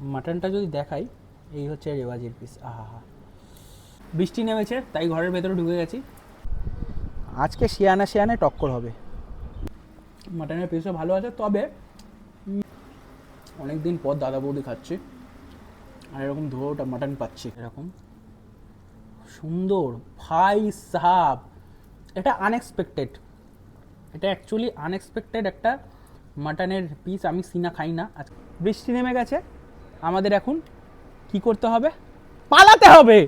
মাটনটা যদি দেখাই, এই হচ্ছে রেওয়াজের পিস। আহা, বৃষ্টি নেমেছে তাই ঘরের ভেতরে ঢুকে গেছি। আজকে শিয়ানা শিয়ানে টক্কর হবে। মাটনের পিসও ভালো আছে, তবে অনেক দিন পর দাদা বৌদি খাচ্ছি আর এরকম ধোয়াটা মাটন পাচ্ছি, এরকম সুন্দর। ভাই সাহাব, এটা আনএক্সপেক্টেড, এটা অ্যাকচুয়ালি আনএক্সপেক্টেড একটা মাটনের পিস। আমি সিনা খাই না। আজ বৃষ্টি নেমে গেছে, আমাদের এখন কি করতে হবে? পালাতে হবে।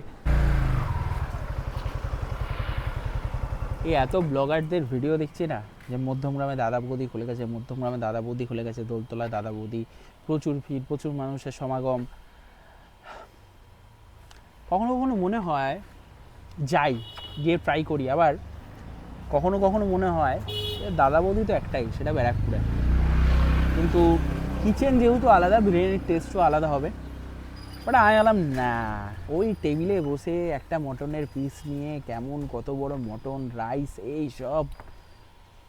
এই এত ব্লগারদের ভিডিও দেখছি না, যে মধ্যমগ্রামে দাদা বৌদি খুলে গেছে, মধ্যমগ্রামে দাদা বৌদি খুলে গেছে, দোলতলায় দাদা বৌদি, প্রচুর ভিড়, প্রচুর মানুষের সমাগম। কখনো কখনো মনে হয় যাই, গিয়ে ট্রাই করি। আবার কখনো কখনো মনে হয় দাদা বৌদি তো একটাই, সেটা ব্যারাকপুরে, কিন্তু কিচেন যেহেতু আলাদা, বিরিয়ানির টেস্টও আলাদা হবে। বাট আমি আলাম না, ওই টেবিলে বসে একটা মটনের পিস নিয়ে কেমন কত বড় মটন, রাইস, এই সব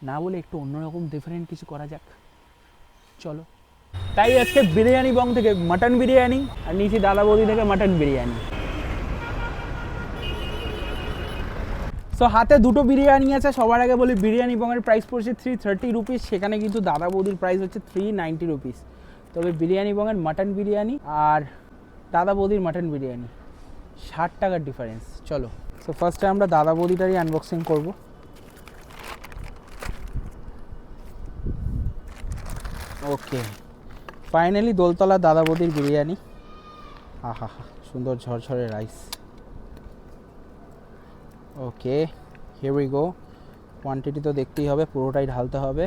না বলে একটু অন্যরকম ডিফারেন্ট কিছু করা যাক, চলো। তাই আজকে বিরিয়ানি বং থেকে মটন বিরিয়ানি, আর নিচে দাদা বৌদি থেকে মটন বিরিয়ানি। সো হাতে দুটো বিরিয়ানি আছে। সবার আগে বলি, বিরিয়ানি বংয়ের প্রাইস পড়ছে 330 রুপিস, সেখানে কিন্তু দাদা বৌদির প্রাইস হচ্ছে 390 রুপিস। তবে বিরিয়ানি বংয়ের মাটন বিরিয়ানি আর দাদা বৌদির মাটন বিরিয়ানি 60 টাকার ডিফারেন্স। চলো, সো ফার্স্টে আমরা দাদা বৌদিটারই আনবক্সিং করব। ওকে, ফাইনালি দোলতলা দাদা বৌদির বিরিয়ানি। আহা হা, সুন্দর ঝরঝরে rice. Okay, here we go. Quantity তো দেখতেই হবে, পুরোটাই ঢালতে হবে।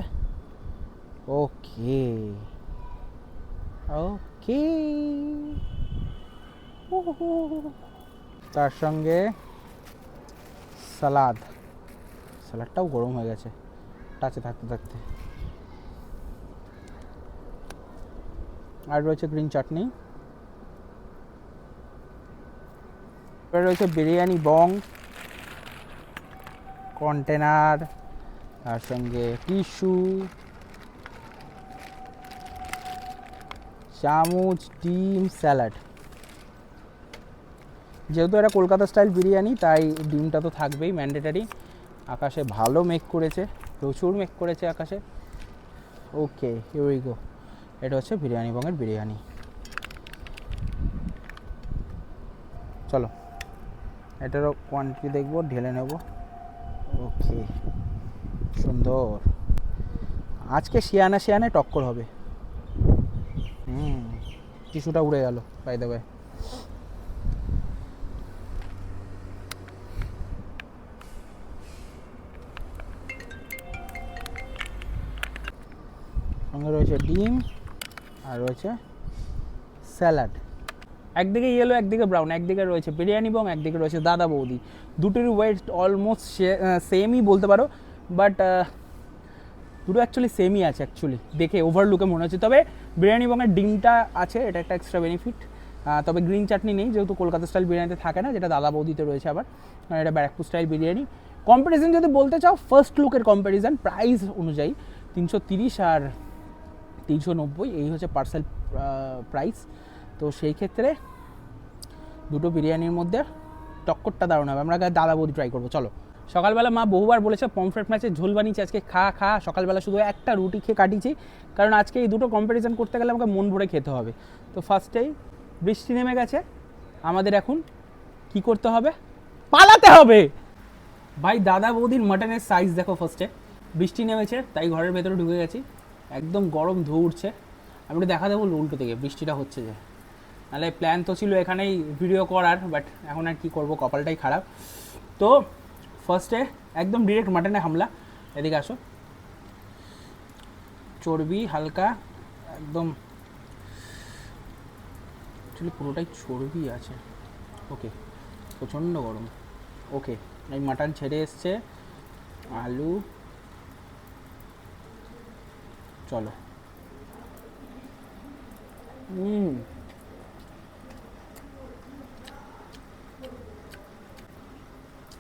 ওকে ওকে, তার সঙ্গে সালাদ। সালাদটাও গরম হয়ে গেছে টাচে থাকতে থাকতে। আর রয়েছে গ্রিন চাটনি। এবার রয়েছে বিরিয়ানি বং কন্টেনার, তার সঙ্গে টিস্যু, চামচ, ডিম, স্যালাড। যেহেতু এটা কলকাতা স্টাইল বিরিয়ানি, তাই ডিমটা তো থাকবেই, ম্যান্ডেটারি। আকাশে ভালো মেঘ করেছে, প্রচুর মেঘ করেছে আকাশে। ওকে, হিয়ার উই গো। এটা হচ্ছে বিরিয়ানি বংয়ের বিরিয়ানি। চলো, এটারও কোয়ান্টিটি দেখবো, ঢেলে নেব। ওকে, সুন্দর। আজকে শিয়ানা শিয়ানে টক্কর হবে। টিস্যুটা উড়ে গেল বাই দ্য ওয়ে। সঙ্গে রয়েছে ডিম আর রয়েছে স্যালাড। একদিকে ইয়েলো, একদিকে ব্রাউন, একদিকে রয়েছে বিরিয়ানি বং, একদিকে রয়েছে দাদা বৌদি। দুটোরই ওয়েট অলমোস্ট সেমই বলতে পারো, বাট দুটো অ্যাকচুয়ালি সেমই আছে অ্যাকচুয়ালি, দেখে ওভারলুকে মনে হচ্ছে। তবে বিরিয়ানি বংয়ের ডিমটা আছে, এটা একটা এক্সট্রা বেনিফিট। তবে গ্রিন চাটনি নেই, যেহেতু কলকাতা স্টাইল বিরিয়ানিতে থাকে না, যেটা দাদা বৌদিতে রয়েছে। আবার এটা ব্যারাকপুর স্টাইল বিরিয়ানি। কম্প্যারিজন যদি বলতে চাও, ফার্স্ট লুকের কম্প্যারিজন প্রাইস অনুযায়ী 330 আর 390 এই হচ্ছে পার্সেল প্রাইস। তো সেই ক্ষেত্রে দুটো বিরিয়ানির মধ্যে টক্করটা দারুণ হবে। আমরা দাদা বৌদি ট্রাই করবো, চলো। সকালবেলা মা বহুবার বলেছে পমফ্রেট মাছের ঝোল বানিয়েছি, আজকে খা খা। সকালবেলা শুধু একটা রুটি খেয়ে কাটিয়েছি, কারণ আজকে এই দুটো কম্প্যারিজন করতে গেলে আমাকে মন ভরে খেতে হবে। তো ফার্স্টেই বৃষ্টি নেমে গেছে, আমাদের এখন কি করতে হবে? পালাতে হবে। ভাই দাদা বৌদির মাটনের সাইজ দেখো। ফার্স্টে বৃষ্টি নেমেছে তাই ঘরের ভেতরে ঢুকে গেছি, একদম গরম ধোঁ উঠছে। আমি একটু দেখা দেবো উল্টো থেকে বৃষ্টিটা হচ্ছে যে, নাহলে প্ল্যান তো ছিল এখানেই ভিডিও করার, বাট এখন আর কী করবো, কপালটাই খারাপ। তো ফার্স্টে একদম ডিরেক্ট মাটনে হামলা। এদিকে আসো, চর্বি হালকা, একদম অ্যাকচুয়ালি পুরোটাই চর্বি আছে। ওকে, প্রচণ্ড গরম। ওকে, এই মাটন ছেড়ে এসছে, আলু, চলো।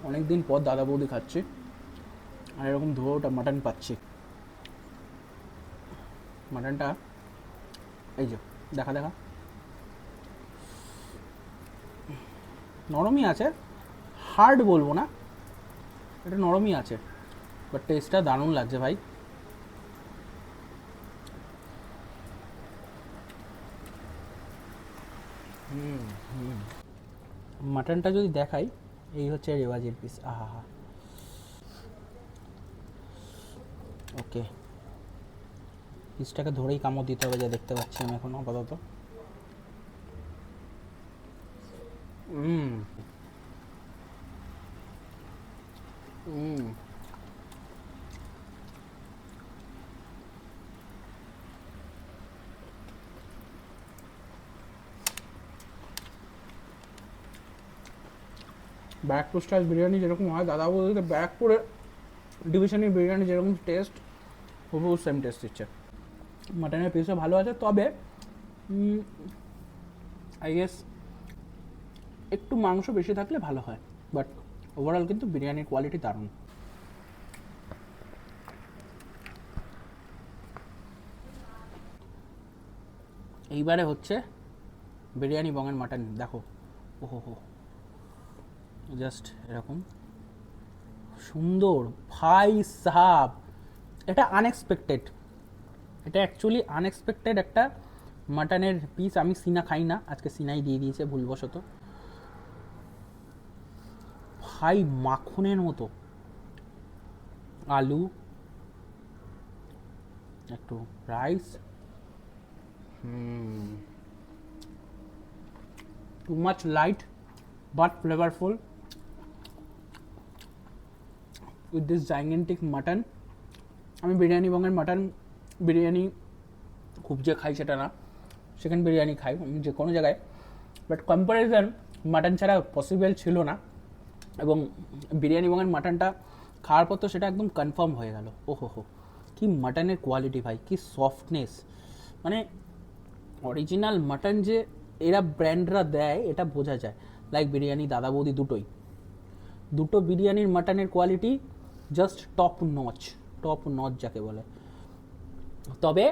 অনেক দিন পর দাদা বৌদি খাচ্ছি আর এরকম ধোয়াটা মাটন পাচ্ছি। মাটনটা এই যে দেখা দেখা নরমই আছে, হার্ড বলবো না, এটা নরমই আছে, বাট টেস্টটা দারুণ লাগছে ভাই। মাটনটা যদি দেখাই, এই হচ্ছে রেওয়াজের পিস। আহা হা, ওকে, পিসটাকে ধরেই কামড় দিতে হবে, যা দেখতে পাচ্ছি আমি এখন আপাতত। ব্যারাকপুর স্টাইল বিরিয়ানি যেরকম হয়, দাদা বলতে ব্যারাকপুরের ডিভিশনের বিরিয়ানি যেরকম টেস্ট, হুবহু সেম টেস্ট দিচ্ছে। মাটনের পিসও ভালো আছে, তবে আই গেস একটু মাংস বেশি থাকলে ভালো হয়, বাট ওভারঅল কিন্তু বিরিয়ানির কোয়ালিটি দারুণ। এইবারে হচ্ছে বিরিয়ানি বঙের মাটন, দেখো, ওহো হো, জাস্ট এরকম সুন্দর ভাই সাহাব। এটা আনএক্সপেক্টেড, এটা অ্যাকচুয়ালি আনএক্সপেক্টেড একটা মাটনের পিস। আমি সিনা খাই না, আজকে সিনাই দিয়ে দিয়েছে ভুলবশত। ভাই মাখনের মতো, আলু, একটু rice, too much light but flavourful with this gigantic mutton. আমি বিরিয়ানি বঙের মাটন বিরিয়ানি খুব যে খাই সেটা না, চিকেন বিরিয়ানি খাই আমি যে কোনো জায়গায়, বাট কম্প্যারিজন মাটন ছাড়া পসিবল ছিল না। এবং বিরিয়ানি বঙের মাটনটা খাওয়ার পর তো সেটা একদম কনফার্ম হয়ে গেল। ওহো হো, কি মাটনের কোয়ালিটি ভাই, কি সফটনেস, মানে অরিজিনাল মাটন যে এরা ব্র্যান্ডরা দেয় এটা বোঝা যায়। লাইক বিরিয়ানি, দাদা বৌদি, দুটো বিরিয়ানির মাটনের কোয়ালিটি জাস্ট টপ নচ যাকে বলে। তবে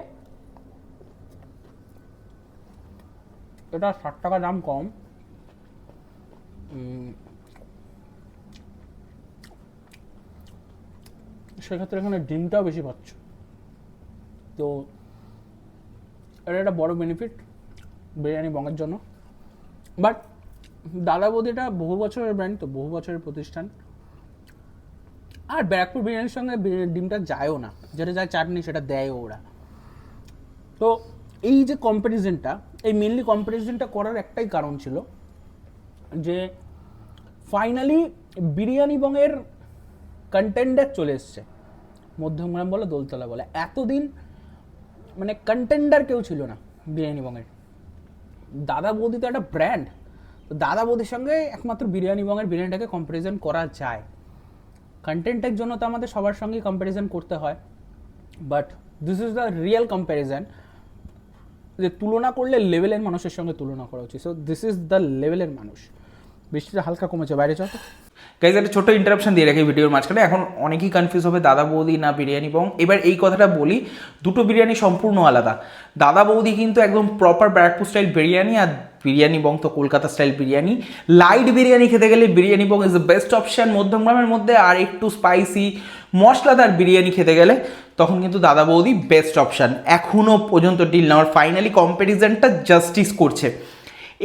এটা 60 টাকা দাম কম, সেক্ষেত্রে এখানে ডিমটাও বেশি পাচ্ছ, তো এটা একটা বড় বেনিফিট বিরিয়ানি বঙের জন্য। বাট দাদা বৌদিটা বহু বছরের ব্র্যান্ড, তো বহু বছরের প্রতিষ্ঠান, আর ব্যারাকপুর বিরিয়ানির সঙ্গে ডিমটা যায়ও না, যেটা যায় চাটনি সেটা দেয়ও ওরা। তো এই যে কম্প্যারিজনটা, এই মেনলি কম্প্যারিজনটা করার একটাই কারণ ছিল যে ফাইনালি বিরিয়ানি বঙের কন্টেন্ডার চলে এসছে, মধ্যমগ্রাম বলে দোলতলা বলে। এতদিন মানে কন্টেন্ডার কেউ ছিল না বিরিয়ানি বঙের। দাদা বৌদি তো একটা ব্র্যান্ড, তো দাদা বৌদির সঙ্গে একমাত্র বিরিয়ানি বঙের বিরিয়ানিটাকে কম্প্যারিজন করা যায়। কন্টেন্টের জন্য তো আমাদের সবার সঙ্গেই কম্প্যারিজন করতে হয়, but this is the real comparison, যে তুলনা করলে লেভেলের মানুষের সঙ্গে তুলনা করা উচিত। সো দিস ইজ দ্য লেভেলের মানুষ। বৃষ্টিটা হালকা কমেছে, বাইরে চল। গাইজ একটা ছোট্ট ইন্টারাপশন দিয়ে রাখি ভিডিওর মাঝখানে। এখন অনেকেই কনফিউজ হবে দাদা বৌদি না বিরিয়ানি বং। এবার এই কথাটা বলি, দুটো বিরিয়ানি সম্পূর্ণ আলাদা। দাদা বৌদি কিন্তু একদম প্রপার ব্যারাকপুর স্টাইল বিরিয়ানি, আর বিরিয়ানি বং তো কলকাতা স্টাইল বিরিয়ানি। লাইট বিরিয়ানি খেতে গেলে বিরিয়ানি বং ইজ দ্য বেস্ট অপশান মধ্যমগ্রামের মধ্যে, আর একটু স্পাইসি মশলাদার বিরিয়ানি খেতে গেলে তখন কিন্তু দাদা বৌদি বেস্ট অপশান এখনও পর্যন্ত ডিল নেওয়ার। ফাইনালি কম্প্যারিজনটা জাস্টিস করছে।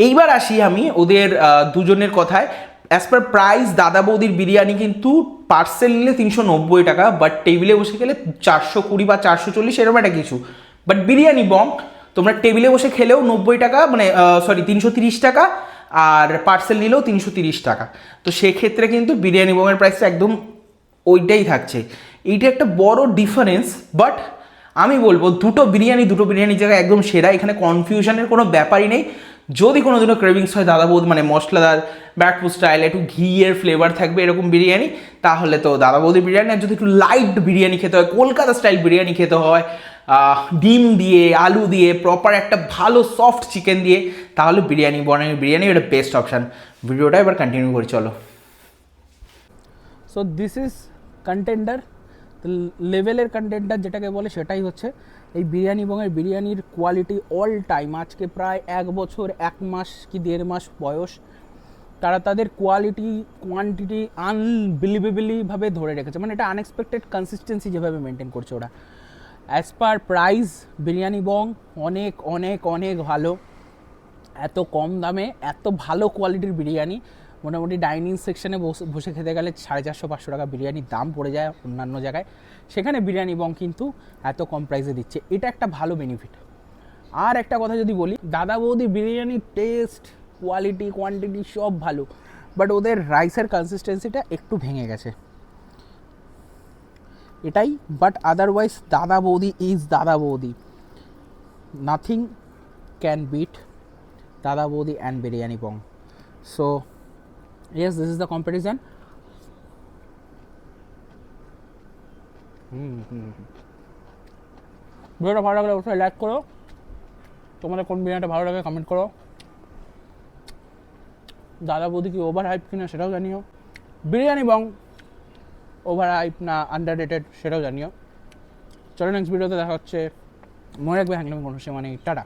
এইবার আসি আমি ওদের দুজনের কথায়। অ্যাজ পার প্রাইস দাদা বৌদির বিরিয়ানি কিন্তু পার্সেল নিলে 390 টাকা, বাট টেবিলে বসে খেলে 420 বা 440 এরকম একটা কিছু। বাট বিরিয়ানি বং তোমরা টেবিলে বসে খেলেও 90 টাকা, মানে 330 টাকা, আর পার্সেল নিলেও 330 টাকা। তো সেক্ষেত্রে কিন্তু বিরিয়ানি বংয়ের প্রাইসটা একদম ওইটাই থাকছে। এইটা একটা বড় ডিফারেন্স। বাট আমি বলবো দুটো বিরিয়ানি জায়গায় একদম সেরা, এখানে কনফিউশনের কোনো ব্যাপারই নেই। যদি কোনো দিনও ক্রেভিংস হয় দাদা বৌদি মানে মশলাদার ব্যারাকপুর স্টাইল একটু ঘিয়ের ফ্লেভার থাকবে এরকম বিরিয়ানি, তাহলে তো দাদা বৌদি বিরিয়ানি। আর যদি একটু লাইট বিরিয়ানি খেতে হয়, কলকাতা স্টাইল বিরিয়ানি খেতে হয় ডিম দিয়ে, আলু দিয়ে, প্রপার একটা ভালো সফট চিকেন দিয়ে, তাহলে বিরিয়ানি এটা বেস্ট অপশান। ভিডিওটা এবার কন্টিনিউ করি, চলো। সো দিস ইজ কন্টেন্ডার, লেভেলের কন্টেন্ডার যেটাকে বলে সেটাই হচ্ছে এই বিরিয়ানি বঙের বিরিয়ানির কোয়ালিটি অল টাইম। আজকে প্রায় 1 বছর 1 মাস কি 1.5 মাস বয়স, তারা তাদের কোয়ালিটি কোয়ান্টিটি আনবিলিভেবলিভাবে ধরে রেখেছে, মানে এটা আনএক্সপেক্টেড কনসিস্টেন্সি যেভাবে মেনটেন করছে ওরা। অ্যাজ পার প্রাইস বিরিয়ানি বং অনেক অনেক অনেক ভালো, এত কম দামে এত ভালো কোয়ালিটির বিরিয়ানি মোটামুটি ডাইনিং সেকশনে বসে খেতে গেলে 450-500 টাকা বিরিয়ানির দাম পড়ে যায় অন্যান্য জায়গায়, সেখানে বিরিয়ানি বং কিন্তু এত কম প্রাইসে দিচ্ছে, এটা একটা ভালো বেনিফিট। আর একটা কথা যদি বলি, দাদা বৌদি বিরিয়ানির টেস্ট কোয়ালিটি কোয়ান্টিটি সব ভালো, বাট ওদের রাইসের কনসিস্টেন্সিটা একটু ভেঙে গেছে এটাই। বাট আদারওয়াইজ দাদা বৌদি ইজ দাদা বৌদি, নাথিং ক্যান বিট দাদা বৌদি and biryani Bong. So yes, this is the comparison. ভিডিওটা ভালো লাগলে অবশ্যই লাইক করো, তোমাদের কোন বিরিয়ানিটা ভালো লাগে কমেন্ট করো, দাদা বৌদি কি ওভার হাইপ কিনা সেটাও জানিও, বিরিয়ানি বং ওভার হাইপ না আন্ডার রেটেড সেটাও জানিও। চলো নেক্সট ভিডিওতে দেখা হচ্ছে, মনে রাখবে হ্যাংলামি কোনো সময় নেই, টাটা।